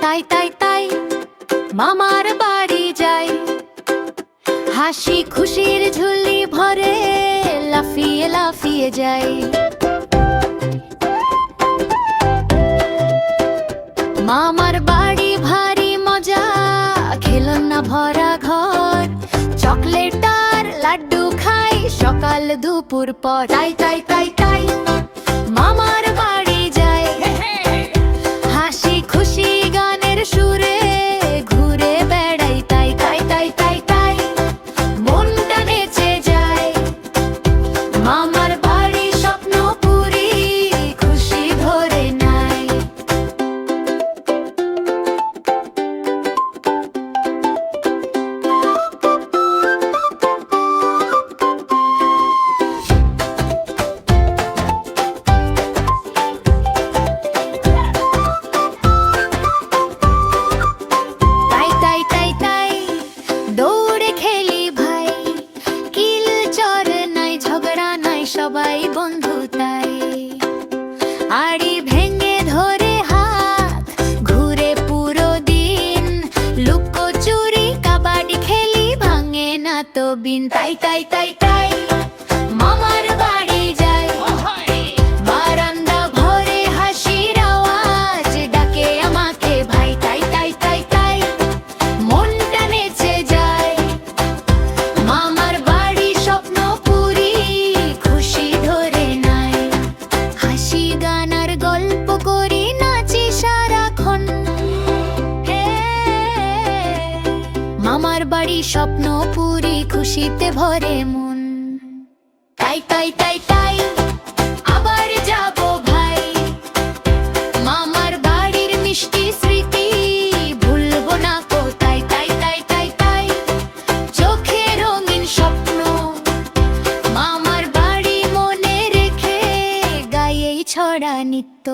তাই তাই তাই মামার বাড়ি যাই, হাসি খুশির ঝুলি ভরে লাফিয়ে লাফিয়ে যাই। মামার বাড়ি ভারী মজা, খেলনা ভরা ঘর, চকলেট আর লাড্ডু খাই সকাল দুপুর পর। তাই তাই তাই তাই মামার বাড়ি যাই, হাসি খুশি গানের সুরে ঘুরে বেড়াই। তাই তাই তাই তাই তাই মনটা নেচে যায়, মামার বাড়ি স্বপ্ন পুরি খুশি ধরে নাই। তাই তাই তাই তাই দৌড়ে খেলি ভাই, কিল চর নাই ঝগড়া নাই সবাই বন্ধু। তাই আড়ি ভেঙে ধরে হাত ঘুরে পুরো দিন, লুকোচুরি কাবাডি খেলি ভাঙে না তো বিন। তাই তাই তাই তাই মামার বাড়ি যাই, বারান্দা ভরে হাসির আওয়াজ ডাকে আমাকে ভাই। তাই তাই তাই তাই মনটা নেচে যায়, মামার বাড়ি স্বপ্ন পুরি খুশি ধরে নাই। হাসি গান আর গল্প করি নাচি সারাক্ষণ, মামার বাড়ি স্বপ্ন পুরি খুশিতে ভরে মন। তাই তাই তাই তাই আবার যাব ভাই, মামার বাড়ির মিষ্টি স্মৃতি ভুলবো না কো। তাই তাই তাই তাই তাই চোখে রঙিন স্বপ্ন, মামার বাড়ি মনে রেখে গায়েই ছড়া নিত্য।